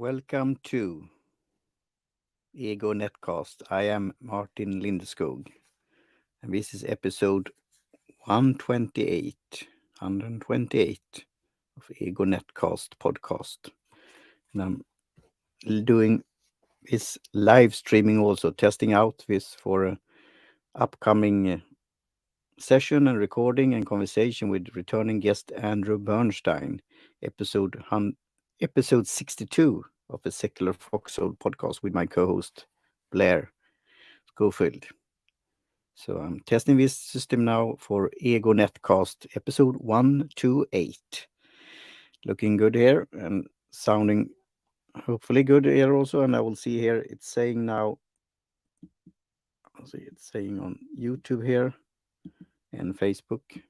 Welcome to Ego NetCast. I am Martin Lindeskog, and this is episode 128, 128 of Ego NetCast podcast. And I'm doing this live streaming also, testing out this for a upcoming session and recording and conversation with returning guest Andrew Bernstein, episode 62 of the Secular Foxhole podcast with my co-host Blair Schofield. So I'm testing this system now for Ego Netcast episode 128. Looking good here and sounding hopefully good here also. And I will see here it's saying now, I'll see it's saying on YouTube here and Facebook.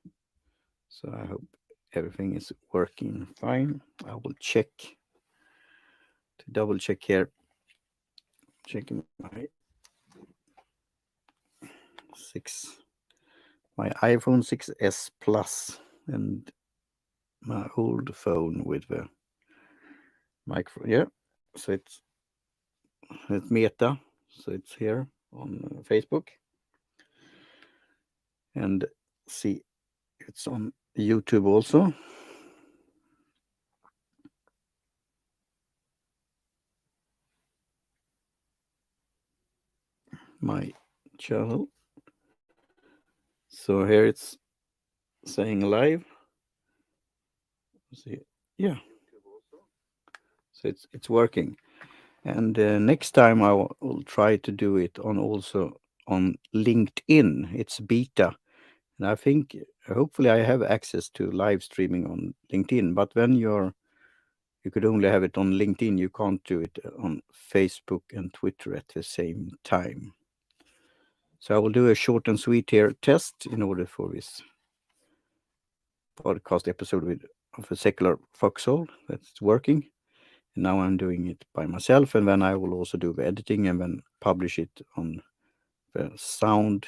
So I hope everything is working fine. I will check to double check here. Checking my iPhone 6s Plus and my old phone with the microphone. Yeah, so it's Meta, so it's here on Facebook, and see it's on YouTube also. My channel. So here it's saying live. See, yeah. So it's working. And next time I will try to do it on also on LinkedIn. It's beta, and I think hopefully I have access to live streaming on LinkedIn. But when you could only have it on LinkedIn. You can't do it on Facebook and Twitter at the same time. So I will do a short and sweet here test in order for this podcast episode of a Secular Foxhole that's working. And now I'm doing it by myself, and then I will also do the editing and then publish it on the Sound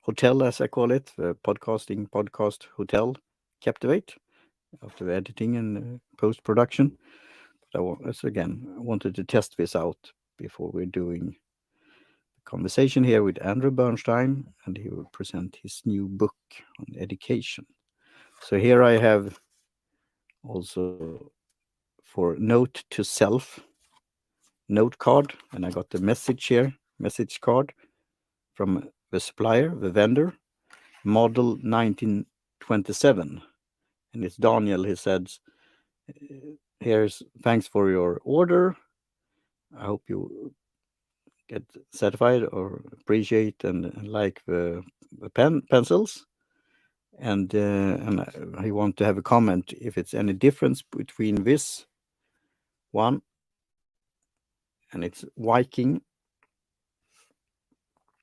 Hotel, as I call it, the podcast hotel, Captivate, after the editing and post-production. But I wanted to test this out before we're doing the conversation here with Andrew Bernstein, and he will present his new book on education. So here I have also for note to self note card, and I got the message card from the supplier, the vendor, model 1927. And it's Daniel. He said, here's thanks for your order. I hope you get satisfied or appreciate and like the pencils. And I want to have a comment if it's any difference between this one and it's Viking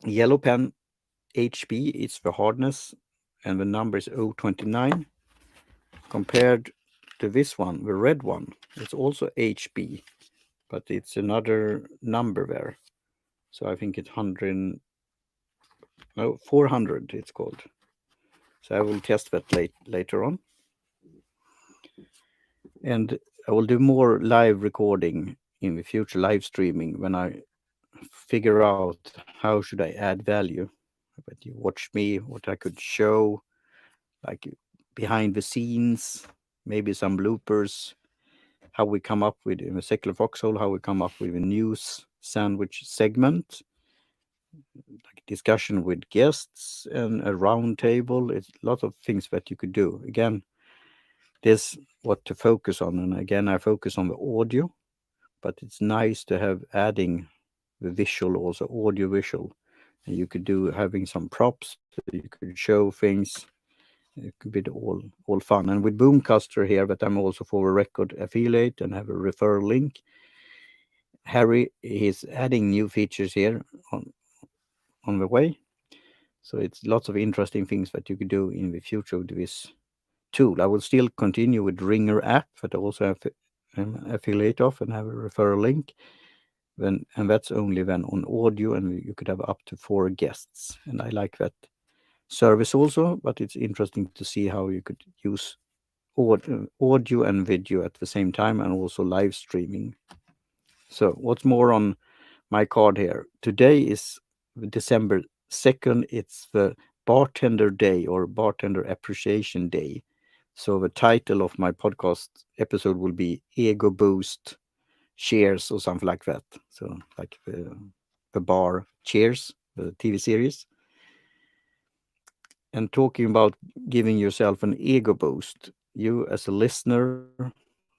yellow pen HB. It's the hardness and the number is 029 compared to this one, the red one. It's also HB, but it's another number there. So I think it's 400 it's called. So I will test that later on. And I will do more live recording in the future, live streaming, when I figure out how should I add value. But you watch me, what I could show, like behind the scenes, maybe some bloopers, how we come up with in the Secular Foxhole, how we come up with a news sandwich segment, like discussion with guests and a round table. It's a lot of things that you could do. Again, there's what to focus on. And again, I focus on the audio, but it's nice to have adding the visual, also audio visual. And you could do having some props, you could show things. It could be all fun. And with Boomcaster here, but I'm also for a record affiliate and have a referral link. Harry is adding new features here on the way. So it's lots of interesting things that you could do in the future with this tool. I will still continue with Ringer app that I also have an affiliate of and have a referral link. And that's only then on audio, and you could have up to 4 guests. And I like that service also, but it's interesting to see how you could use audio and video at the same time, and also live streaming. So what's more on my card here? Today is December 2nd. It's the Bartender Day or Bartender Appreciation Day. So the title of my podcast episode will be Ego Boost Cheers or something like that. So like the bar Cheers, the TV series. And talking about giving yourself an ego boost, you as a listener,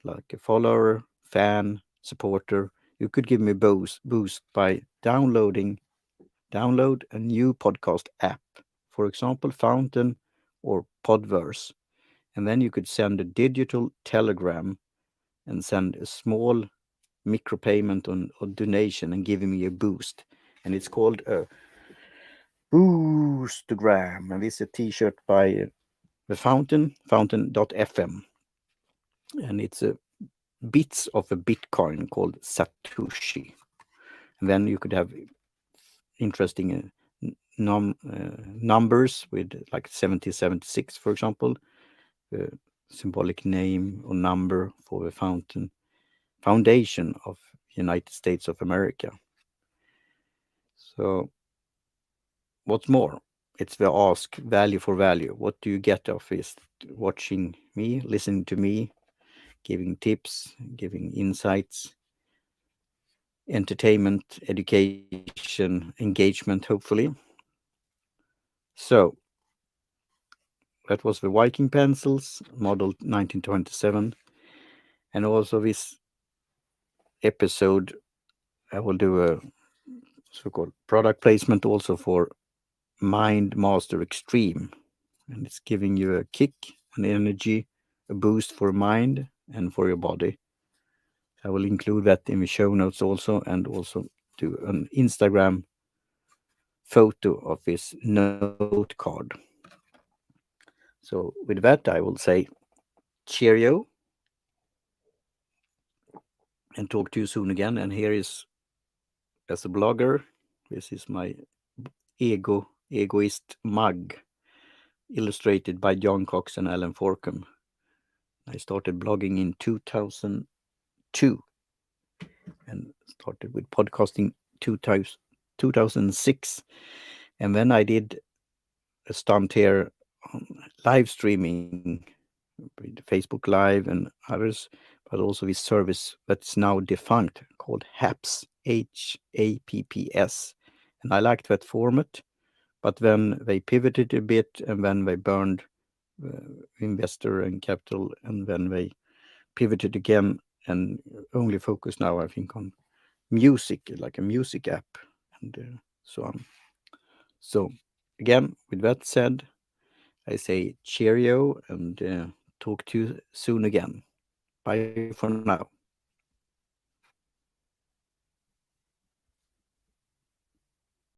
like a follower, fan, supporter, you could give me a boost by download a new podcast app, for example, Fountain or Podverse. And then you could send a digital telegram and send a small micropayment on or donation and giving me a boost. And it's called a Boostagram. And this is a t-shirt by the Fountain.fm. And it's a bits of a Bitcoin called Satoshi. And then you could have interesting numbers with like 7076, for example, the symbolic name or number for the foundation of United States of America. So what's more, it's the ask value for value. What do you get of this? Watching me, listening to me, giving tips, giving insights, entertainment, education, engagement, hopefully. So that was the Viking pencils, model 1927. And also this episode, I will do a so-called product placement also for Mind Master Extreme. And it's giving you a kick, an energy, a boost for mind and for your body. I will include that in the show notes also, and also do an Instagram photo of this note card. So with that, I will say cheerio and talk to you soon again. And here is, as a blogger, this is my egoist mug, illustrated by John Cox and Alan Forkham. I started blogging in 2002 and started with podcasting 2006. And then I did a stunt here on live streaming with Facebook Live and others, but also this service that's now defunct called HAPS, HAPPS. And I liked that format, but then they pivoted a bit and then they burned investor and capital, and then they pivoted again and only focus now, I think, on music, like a music app and so on. So again, with that said, I say cheerio and talk to you soon again. Bye for now.